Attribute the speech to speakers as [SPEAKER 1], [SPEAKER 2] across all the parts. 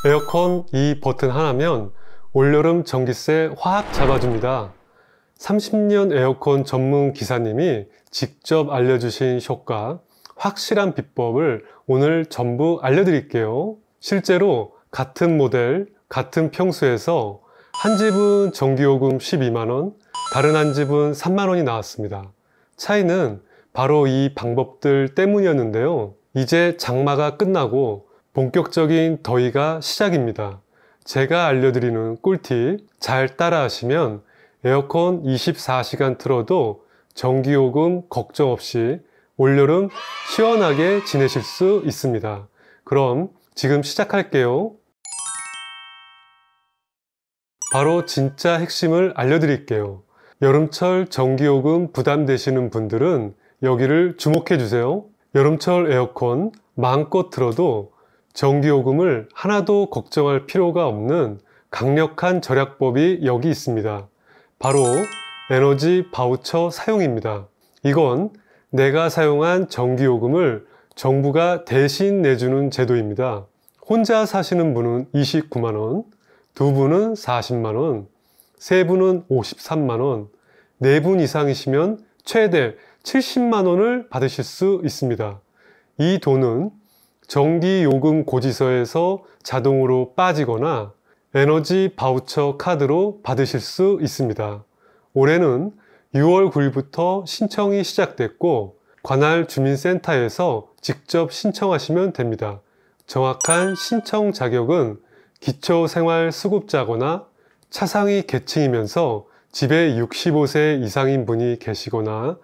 [SPEAKER 1] 에어컨 이 버튼 하나면 올여름 전기세 확 잡아줍니다. 30년 에어컨 전문 기사님이 직접 알려주신 효과, 확실한 비법을 오늘 전부 알려드릴게요. 실제로 같은 모델, 같은 평수에서 한 집은 전기요금 12만원, 다른 한 집은 3만원이 나왔습니다. 차이는 바로 이 방법들 때문이었는데요. 이제 장마가 끝나고 본격적인 더위가 시작입니다. 제가 알려드리는 꿀팁 잘 따라하시면 에어컨 24시간 틀어도 전기요금 걱정 없이 올여름 시원하게 지내실 수 있습니다. 그럼 지금 시작할게요. 바로 진짜 핵심을 알려드릴게요. 여름철 전기요금 부담되시는 분들은 여기를 주목해 주세요. 여름철 에어컨 마음껏 틀어도 전기요금을 하나도 걱정할 필요가 없는 강력한 절약법이 여기 있습니다. 바로 에너지 바우처 사용입니다. 이건 내가 사용한 전기요금을 정부가 대신 내주는 제도입니다. 혼자 사시는 분은 29만원, 두 분은 40만원, 세 분은 53만원, 네 분 이상이시면 최대 70만원을 받으실 수 있습니다. 이 돈은 전기요금 고지서에서 자동으로 빠지거나 에너지 바우처 카드로 받으실 수 있습니다. 올해는 6월 9일부터 신청이 시작됐고 관할 주민센터에서 직접 신청하시면 됩니다. 정확한 신청 자격은 기초생활수급자거나 차상위 계층이면서 집에 65세 이상인 분이 계시거나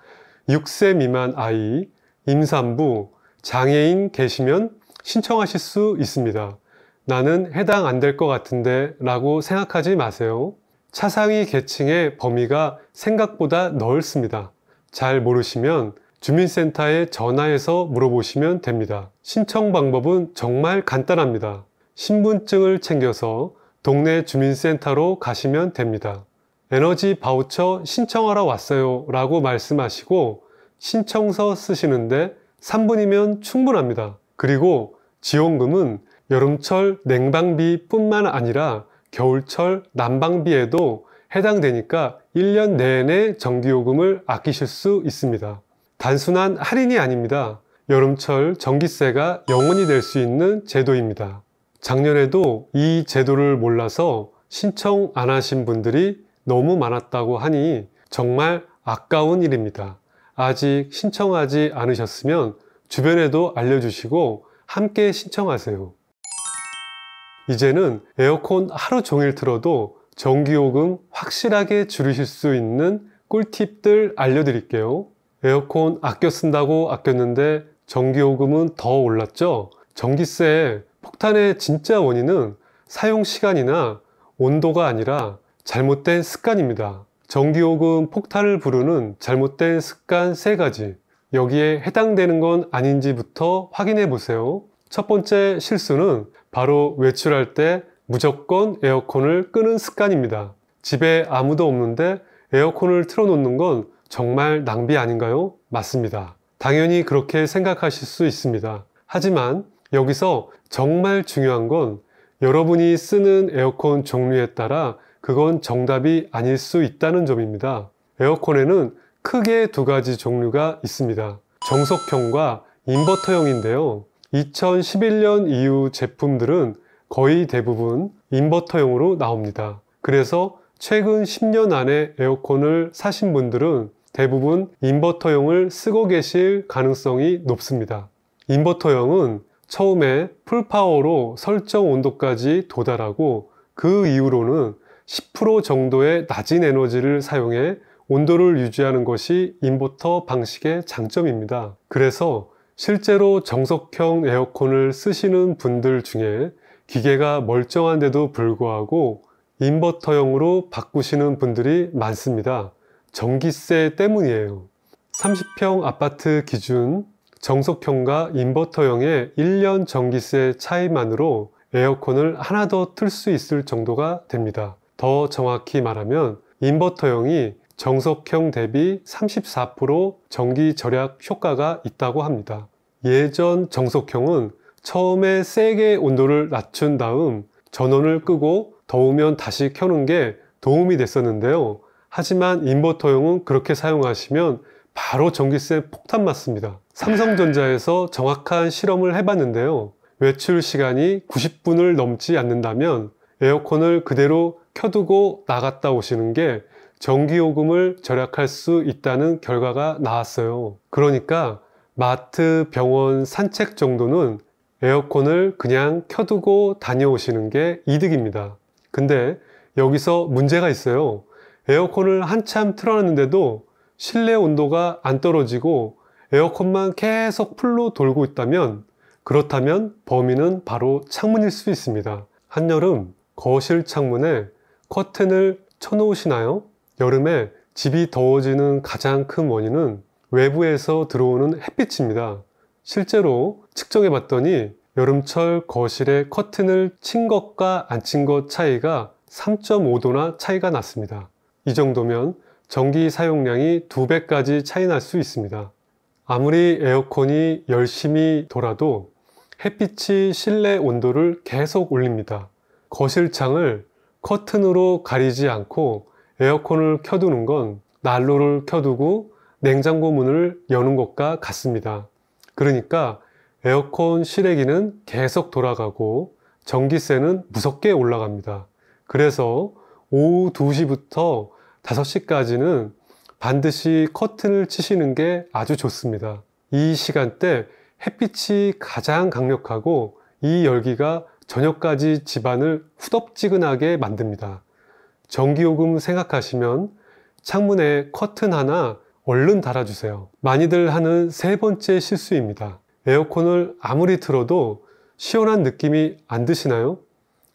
[SPEAKER 1] 6세 미만 아이, 임산부, 장애인 계시면 신청하실 수 있습니다. 나는 해당 안 될 것 같은데 라고 생각하지 마세요. 차상위 계층의 범위가 생각보다 넓습니다. 잘 모르시면 주민센터에 전화해서 물어보시면 됩니다. 신청 방법은 정말 간단합니다. 신분증을 챙겨서 동네 주민센터로 가시면 됩니다. 에너지 바우처 신청하러 왔어요 라고 말씀하시고 신청서 쓰시는데 3분이면 충분합니다. 그리고 지원금은 여름철 냉방비 뿐만 아니라 겨울철 난방비에도 해당되니까 1년 내내 전기요금을 아끼실 수 있습니다. 단순한 할인이 아닙니다. 여름철 전기세가 영원히 될 수 있는 제도입니다. 작년에도 이 제도를 몰라서 신청 안 하신 분들이 너무 많았다고 하니 정말 아까운 일입니다. 아직 신청하지 않으셨으면 주변에도 알려주시고 함께 신청하세요. 이제는 에어컨 하루 종일 틀어도 전기요금 확실하게 줄이실 수 있는 꿀팁들 알려드릴게요. 에어컨 아껴 쓴다고 아꼈는데 전기요금은 더 올랐죠? 전기세의 폭탄의 진짜 원인은 사용 시간이나 온도가 아니라 잘못된 습관입니다. 전기요금 폭탄을 부르는 잘못된 습관 3가지. 여기에 해당되는 건 아닌지부터 확인해 보세요. 첫 번째 실수는 바로 외출할 때 무조건 에어컨을 끄는 습관입니다. 집에 아무도 없는데 에어컨을 틀어놓는 건 정말 낭비 아닌가요? 맞습니다. 당연히 그렇게 생각하실 수 있습니다. 하지만 여기서 정말 중요한 건 여러분이 쓰는 에어컨 종류에 따라 그건 정답이 아닐 수 있다는 점입니다. 에어컨에는 크게 2가지 종류가 있습니다. 정석형과 인버터형인데요. 2011년 이후 제품들은 거의 대부분 인버터형으로 나옵니다. 그래서 최근 10년 안에 에어컨을 사신 분들은 대부분 인버터형을 쓰고 계실 가능성이 높습니다. 인버터형은 처음에 풀파워로 설정 온도까지 도달하고 그 이후로는 10% 정도의 낮은 에너지를 사용해 온도를 유지하는 것이 인버터 방식의 장점입니다. 그래서 실제로 정석형 에어컨을 쓰시는 분들 중에 기계가 멀쩡한데도 불구하고 인버터형으로 바꾸시는 분들이 많습니다. 전기세 때문이에요. 30평 아파트 기준 정석형과 인버터형의 1년 전기세 차이만으로 에어컨을 하나 더 틀 수 있을 정도가 됩니다. 더 정확히 말하면 인버터형이 정석형 대비 34% 전기 절약 효과가 있다고 합니다. 예전 정석형은 처음에 세게 온도를 낮춘 다음 전원을 끄고 더우면 다시 켜는 게 도움이 됐었는데요. 하지만 인버터용은 그렇게 사용하시면 바로 전기세 폭탄 맞습니다. 삼성전자에서 정확한 실험을 해봤는데요. 외출 시간이 90분을 넘지 않는다면 에어컨을 그대로 켜두고 나갔다 오시는 게 전기요금을 절약할 수 있다는 결과가 나왔어요. 그러니까 마트, 병원, 산책 정도는 에어컨을 그냥 켜두고 다녀오시는 게 이득입니다. 근데 여기서 문제가 있어요. 에어컨을 한참 틀어놨는데도 실내 온도가 안 떨어지고 에어컨만 계속 풀로 돌고 있다면, 그렇다면 범인은 바로 창문일 수 있습니다. 한여름 거실 창문에 커튼을 쳐놓으시나요? 여름에 집이 더워지는 가장 큰 원인은 외부에서 들어오는 햇빛입니다. 실제로 측정해 봤더니 여름철 거실에 커튼을 친 것과 안 친 것 차이가 3.5도나 차이가 났습니다. 이 정도면 전기 사용량이 2배까지 차이 날 수 있습니다. 아무리 에어컨이 열심히 돌아도 햇빛이 실내 온도를 계속 올립니다. 거실 창을 커튼으로 가리지 않고 에어컨을 켜두는 건 난로를 켜두고 냉장고 문을 여는 것과 같습니다. 그러니까 에어컨 실외기는 계속 돌아가고 전기세는 무섭게 올라갑니다. 그래서 오후 2시부터 5시까지는 반드시 커튼을 치시는 게 아주 좋습니다. 이 시간대 햇빛이 가장 강력하고 이 열기가 저녁까지 집안을 후덥지근하게 만듭니다. 전기요금 생각하시면 창문에 커튼 하나 얼른 달아주세요. 많이들 하는 세 번째 실수입니다. 에어컨을 아무리 틀어도 시원한 느낌이 안 드시나요?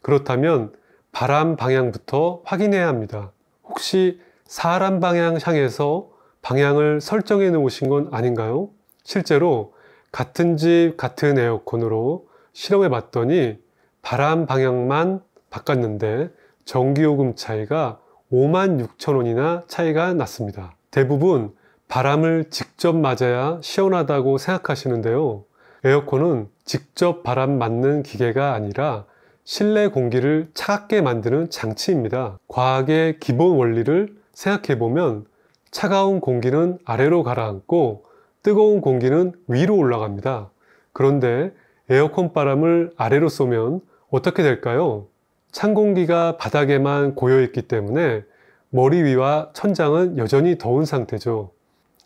[SPEAKER 1] 그렇다면 바람 방향부터 확인해야 합니다. 혹시 사람 방향 향해서 방향을 설정해 놓으신 건 아닌가요? 실제로 같은 집 같은 에어컨으로 실험해 봤더니 바람 방향만 바꿨는데 전기요금 차이가 56,000원이나 차이가 났습니다. 대부분 바람을 직접 맞아야 시원하다고 생각하시는데요. 에어컨은 직접 바람 맞는 기계가 아니라 실내 공기를 차갑게 만드는 장치입니다. 과학의 기본 원리를 생각해보면 차가운 공기는 아래로 가라앉고 뜨거운 공기는 위로 올라갑니다. 그런데 에어컨 바람을 아래로 쏘면 어떻게 될까요? 찬 공기가 바닥에만 고여있기 때문에 머리 위와 천장은 여전히 더운 상태죠.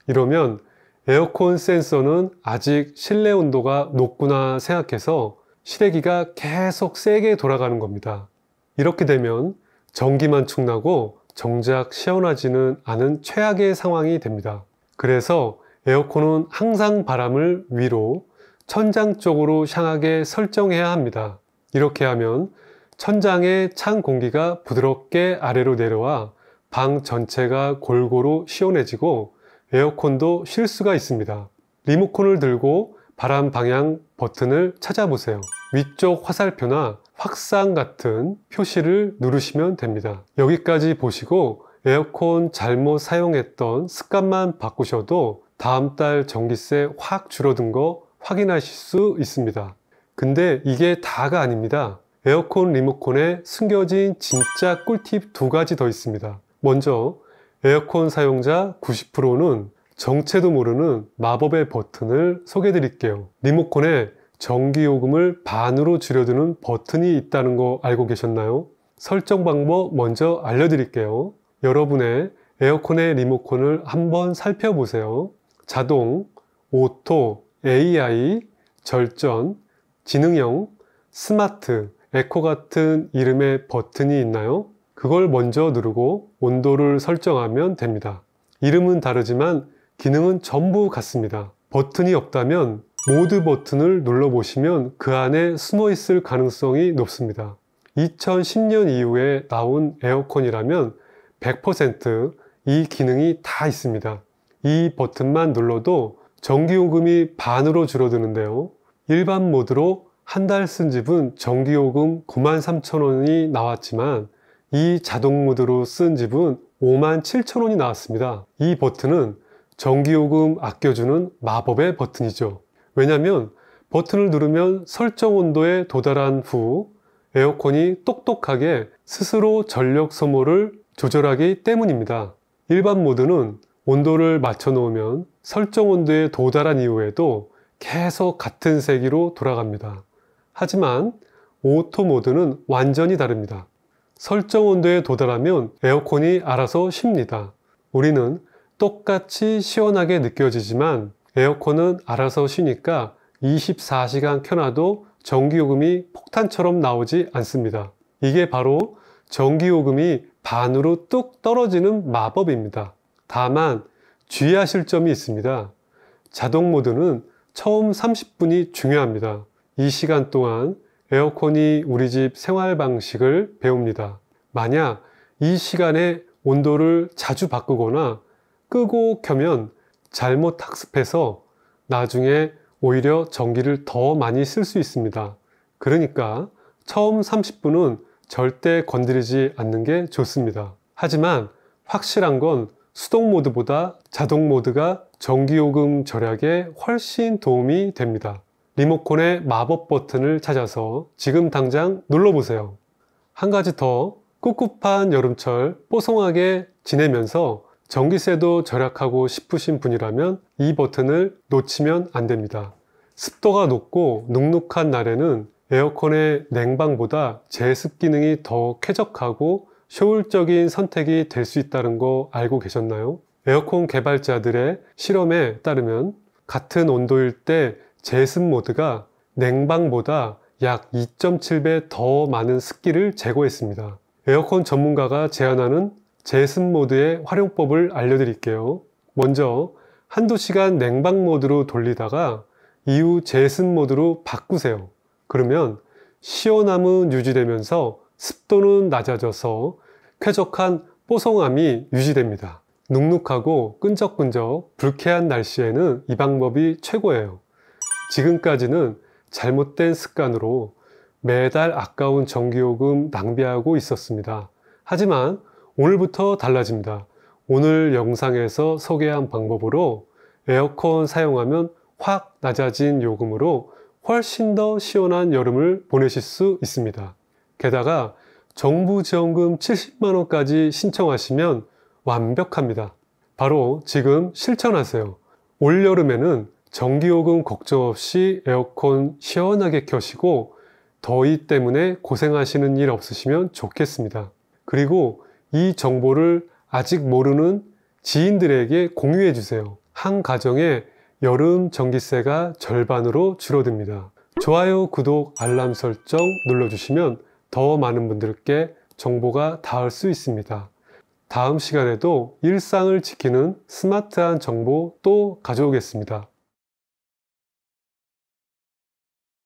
[SPEAKER 1] 이러면 에어컨 센서는 아직 실내 온도가 높구나 생각해서 실외기가 계속 세게 돌아가는 겁니다. 이렇게 되면 전기만 축나고 정작 시원하지는 않은 최악의 상황이 됩니다. 그래서 에어컨은 항상 바람을 위로 천장 쪽으로 향하게 설정해야 합니다. 이렇게 하면 천장의 찬 공기가 부드럽게 아래로 내려와 방 전체가 골고루 시원해지고 에어컨도 쉴 수가 있습니다. 리모컨을 들고 바람 방향 버튼을 찾아보세요. 위쪽 화살표나 확산 같은 표시를 누르시면 됩니다. 여기까지 보시고 에어컨 잘못 사용했던 습관만 바꾸셔도 다음 달 전기세 확 줄어든 거 확인하실 수 있습니다. 근데 이게 다가 아닙니다. 에어컨 리모컨에 숨겨진 진짜 꿀팁 2가지 더 있습니다. 먼저 에어컨 사용자 90%는 정체도 모르는 마법의 버튼을 소개해 드릴게요. 리모컨에 전기요금을 반으로 줄여드는 버튼이 있다는 거 알고 계셨나요? 설정 방법 먼저 알려드릴게요. 여러분의 에어컨의 리모컨을 한번 살펴보세요. 자동, 오토, AI, 절전, 지능형, 스마트, 에코 같은 이름의 버튼이 있나요? 그걸 먼저 누르고 온도를 설정하면 됩니다. 이름은 다르지만 기능은 전부 같습니다. 버튼이 없다면 모드 버튼을 눌러보시면 그 안에 숨어 있을 가능성이 높습니다. 2010년 이후에 나온 에어컨이라면 100% 이 기능이 다 있습니다. 이 버튼만 눌러도 전기요금이 반으로 줄어드는데요. 일반 모드로 한 달 쓴 집은 전기요금 93,000원이 나왔지만 이 자동 모드로 쓴 집은 57,000원이 나왔습니다. 이 버튼은 전기요금 아껴주는 마법의 버튼이죠. 왜냐하면 버튼을 누르면 설정 온도에 도달한 후 에어컨이 똑똑하게 스스로 전력 소모를 조절하기 때문입니다. 일반 모드는 온도를 맞춰 놓으면 설정 온도에 도달한 이후에도 계속 같은 세기로 돌아갑니다. 하지만 오토 모드는 완전히 다릅니다. 설정 온도에 도달하면 에어컨이 알아서 쉽니다. 우리는 똑같이 시원하게 느껴지지만 에어컨은 알아서 쉬니까 24시간 켜놔도 전기요금이 폭탄처럼 나오지 않습니다. 이게 바로 전기요금이 반으로 뚝 떨어지는 마법입니다. 다만 주의하실 점이 있습니다. 자동 모드는 처음 30분이 중요합니다. 이 시간 동안 에어컨이 우리 집 생활 방식을 배웁니다. 만약 이 시간에 온도를 자주 바꾸거나 끄고 켜면 잘못 학습해서 나중에 오히려 전기를 더 많이 쓸 수 있습니다. 그러니까 처음 30분은 절대 건드리지 않는 게 좋습니다. 하지만 확실한 건 수동 모드보다 자동 모드가 전기요금 절약에 훨씬 도움이 됩니다. 리모컨의 마법 버튼을 찾아서 지금 당장 눌러보세요. 한 가지 더, 꿉꿉한 여름철 뽀송하게 지내면서 전기세도 절약하고 싶으신 분이라면 이 버튼을 놓치면 안 됩니다. 습도가 높고 눅눅한 날에는 에어컨의 냉방보다 제습 기능이 더 쾌적하고 효율적인 선택이 될 수 있다는 거 알고 계셨나요? 에어컨 개발자들의 실험에 따르면 같은 온도일 때 제습 모드가 냉방보다 약 2.7배 더 많은 습기를 제거했습니다. 에어컨 전문가가 제안하는 제습 모드의 활용법을 알려드릴게요. 먼저 한두 시간 냉방 모드로 돌리다가 이후 제습 모드로 바꾸세요. 그러면 시원함은 유지되면서 습도는 낮아져서 쾌적한 뽀송함이 유지됩니다. 눅눅하고 끈적끈적 불쾌한 날씨에는 이 방법이 최고예요. 지금까지는 잘못된 습관으로 매달 아까운 전기요금 낭비하고 있었습니다. 하지만 오늘부터 달라집니다. 오늘 영상에서 소개한 방법으로 에어컨 사용하면 확 낮아진 요금으로 훨씬 더 시원한 여름을 보내실 수 있습니다. 게다가 정부 지원금 70만원까지 신청하시면 완벽합니다. 바로 지금 실천하세요. 올여름에는 전기요금 걱정 없이 에어컨 시원하게 켜시고 더위 때문에 고생하시는 일 없으시면 좋겠습니다. 그리고 이 정보를 아직 모르는 지인들에게 공유해 주세요. 한 가정에 여름 전기세가 절반으로 줄어듭니다. 좋아요, 구독, 알람 설정 눌러주시면 더 많은 분들께 정보가 닿을 수 있습니다. 다음 시간에도 일상을 지키는 스마트한 정보 또 가져오겠습니다.